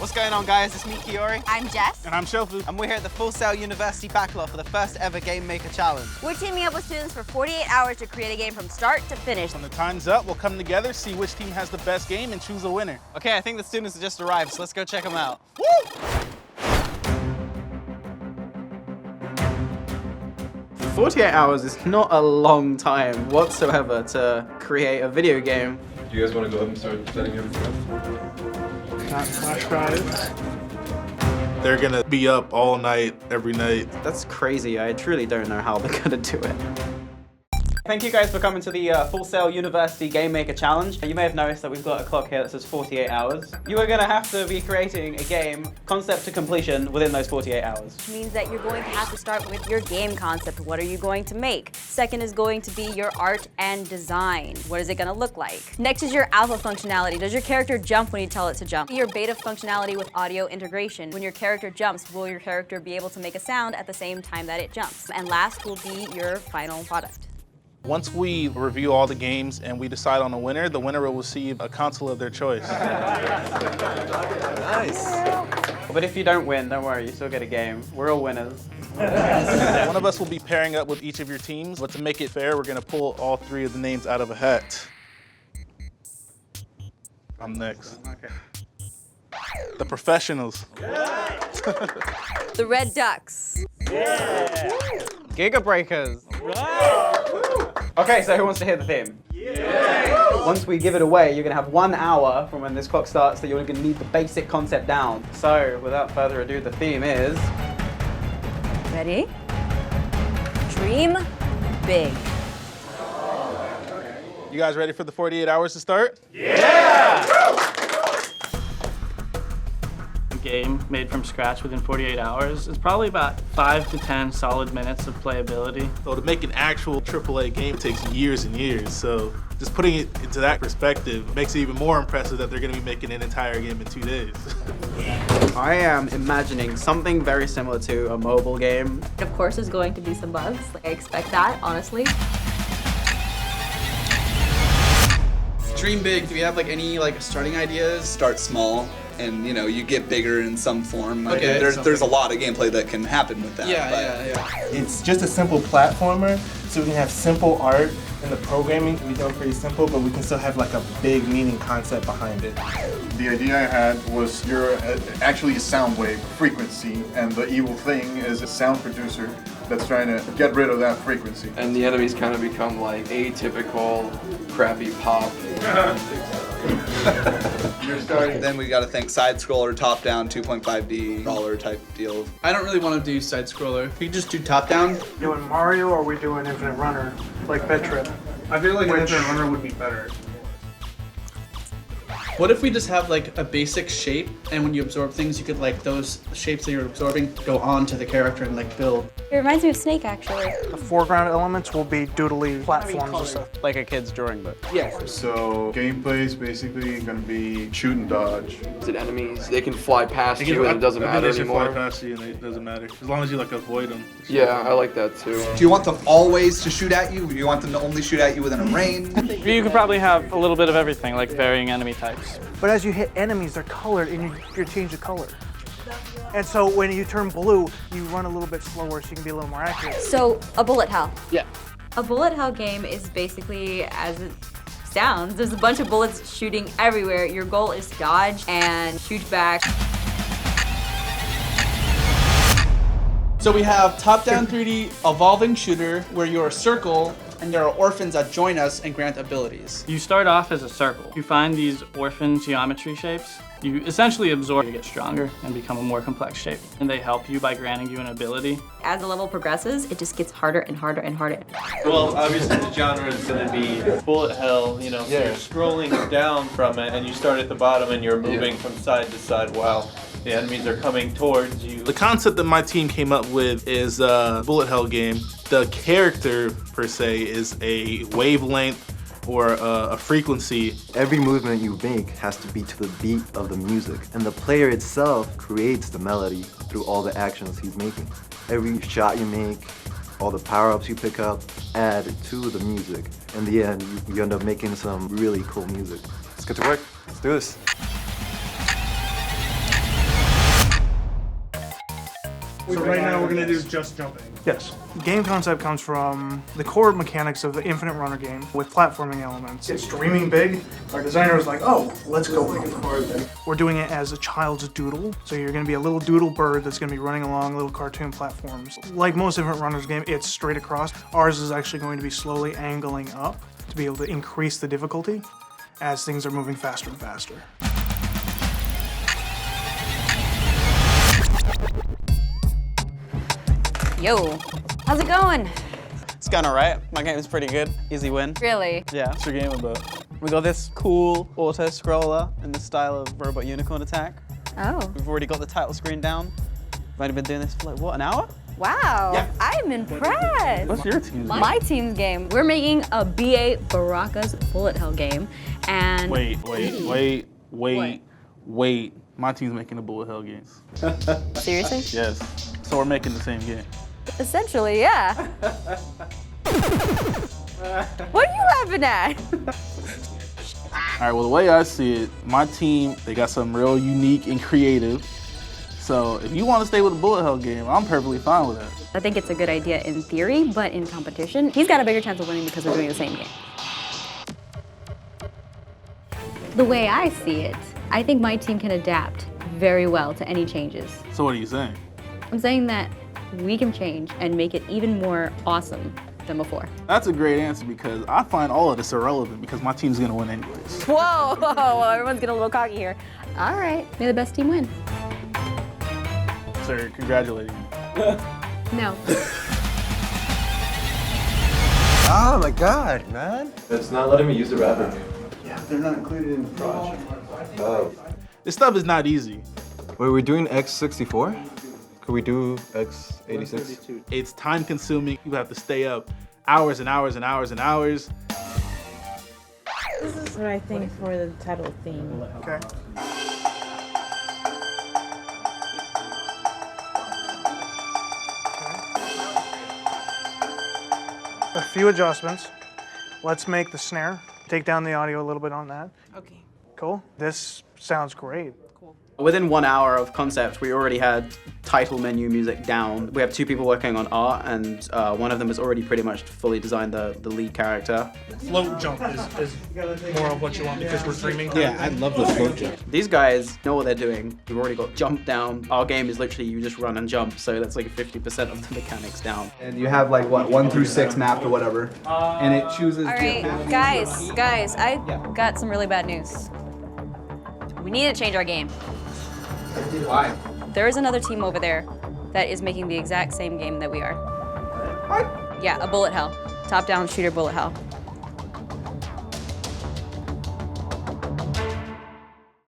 What's going on, guys? It's me, Keyori. I'm Jess. And I'm Shofu. And we're here at the Full Sail University Backlot for the first ever Game Maker Challenge. We're teaming up with students for 48 hours to create a game from start to finish. When the time's up, we'll come together, see which team has the best game, and choose a winner. Okay, I think the students have just arrived, so let's go check them out. Woo! 48 hours is not a long time whatsoever to create a video game. Do you guys want to go ahead and start setting everything up? Not flash drive. They're gonna be up all night, every night. That's crazy. I truly don't know how they're gonna do it. Thank you guys for coming to the Full Sail University Game Maker Challenge. You may have noticed that we've got a clock here that says 48 hours. You are gonna have to be creating a game, concept to completion, within those 48 hours. Which means that you're going to have to start with your game concept. What are you going to make? Second is going to be your art and design. What is it gonna look like? Next is your alpha functionality. Does your character jump when you tell it to jump? Your beta functionality with audio integration. When your character jumps, will your character be able to make a sound at the same time that it jumps? And last will be your final product. Once we review all the games and we decide on a winner, the winner will receive a console of their choice. Nice. But if you don't win, don't worry, you still get a game. We're all winners. One of us will be pairing up with each of your teams, but to make it fair, we're gonna pull all three of the names out of a hat. I'm next. Okay. The professionals. The Red Ducks. Giga Breakers. Okay, so who wants to hear the theme? Yeah. Once we give it away, you're gonna have 1 hour from when this clock starts that you're gonna need the basic concept down. So, without further ado, the theme is... Ready? Dream big. You guys ready for the 48 hours to start? Game made from scratch within 48 hours is probably about 5 to 10 solid minutes of playability. So to make an actual AAA game takes years and years, so just putting it into that perspective makes it even more impressive that they're going to be making an entire game in 2 days. I am imagining something very similar to a mobile game. Of course, there's going to be some bugs. I expect that, honestly. Dream big. Do we have any starting ideas? Start small, and you get bigger in some form. Okay. There's a lot of gameplay that can happen with that. Yeah. It's just a simple platformer, so we can have simple art, and the programming can be done pretty simple, but we can still have a big meaning concept behind it. The idea I had was you're actually a sound wave frequency, and the evil thing is a sound producer that's trying to get rid of that frequency. And the enemies kind of become like atypical, crappy pop. You're starting. Then we got to think side scroller, top down, 2.5D brawler type deal. I don't really want to do side scroller. We just do top down. Doing Mario, or are we doing Infinite Runner, like Pet Trip? I feel like Infinite Runner would be better. What if we just have a basic shape, and when you absorb things, you could those shapes that you're absorbing go onto the character and build. It reminds me of Snake, actually. The foreground elements will be doodly platforms and stuff. Like a kid's drawing book. Yes. So gameplay is basically going to be shoot and dodge. Is it enemies? They can fly past you and it doesn't matter anymore. They fly past you and it doesn't matter. As long as you avoid them. Yeah, I like that too. Do you want them always to shoot at you? Or do you want them to only shoot at you within a range? You could probably have a little bit of everything, like varying enemy types. But as you hit enemies, they're colored, and you change the color. And so when you turn blue, you run a little bit slower so you can be a little more accurate. So, a bullet hell. Yeah. A bullet hell game is basically as it sounds. There's a bunch of bullets shooting everywhere. Your goal is to dodge and shoot back. So we have top-down 3D evolving shooter where you're a circle and there are orphans that join us and grant abilities. You start off as a circle. You find these orphan geometry shapes. You essentially absorb to get stronger and become a more complex shape. And they help you by granting you an ability. As the level progresses, it just gets harder and harder and harder. Well, obviously the genre is going to be bullet hell, so you're scrolling down from it and you start at the bottom and you're moving from side to side while the enemies are coming towards you. The concept that my team came up with is a bullet hell game. The character, per se, is a wavelength or a frequency. Every movement you make has to be to the beat of the music, and the player itself creates the melody through all the actions he's making. Every shot you make, all the power-ups you pick up, add to the music. In the end, you end up making some really cool music. Let's get to work. Let's do this. So right now we're gonna do just jumping. Yes. Game concept comes from the core mechanics of the Infinite Runner game with platforming elements. It's dreaming big. Our designer was like, oh, let's go big. We're doing it as a child's doodle. So you're gonna be a little doodle bird that's gonna be running along little cartoon platforms. Like most Infinite Runners game, it's straight across. Ours is actually going to be slowly angling up to be able to increase the difficulty as things are moving faster and faster. Yo, how's it going? It's going alright. My game is pretty good. Easy win. Really? Yeah. What's your game about? We got this cool auto-scroller in the style of Robot Unicorn Attack. Oh. We've already got the title screen down. We've only been doing this for like, what, an hour? Wow, Yeah. I'm impressed. What's your team's game? My team's game. We're making a BA Baraka's Bullet Hell game, and Wait. My team's making the Bullet Hell games. Seriously? Yes. So we're making the same game. Essentially, yeah. What are you laughing at? All right, well, the way I see it, my team, they got something real unique and creative. So if you want to stay with the Bullet Hell game, I'm perfectly fine with that. I think it's a good idea in theory, but in competition, he's got a bigger chance of winning because we're doing the same game. The way I see it, I think my team can adapt very well to any changes. So what are you saying? I'm saying that we can change and make it even more awesome than before. That's a great answer because I find all of this irrelevant because my team's gonna win anyways. Whoa, everyone's getting a little cocky here. All right, may the best team win. Sir, congratulating you. No. Oh my god, man. It's not letting me use the rapper game. Yeah, they're not included in the project. Oh. This stuff is not easy. Wait, we're doing X64? Could we do X86? It's time consuming. You have to stay up hours and hours and hours and hours. This is what I think for the title theme. Okay. A few adjustments. Let's make the snare. Take down the audio a little bit on that. Okay. Cool. This sounds great. Within 1 hour of concept, we already had title menu music down. We have 2 people working on art, and one of them has already pretty much fully designed the lead character. Float jump is more of what you want because we're dreaming. Yeah, I love the float jump. These guys know what they're doing. We've already got jump down. Our game is literally you just run and jump, so that's like 50% of the mechanics down. And you have like what, 1 through 6 mapped or whatever, and it chooses. All right, guys, I got some really bad news. We need to change our game. Why? There is another team over there that is making the exact same game that we are. What? Yeah, a bullet hell. Top-down shooter bullet hell.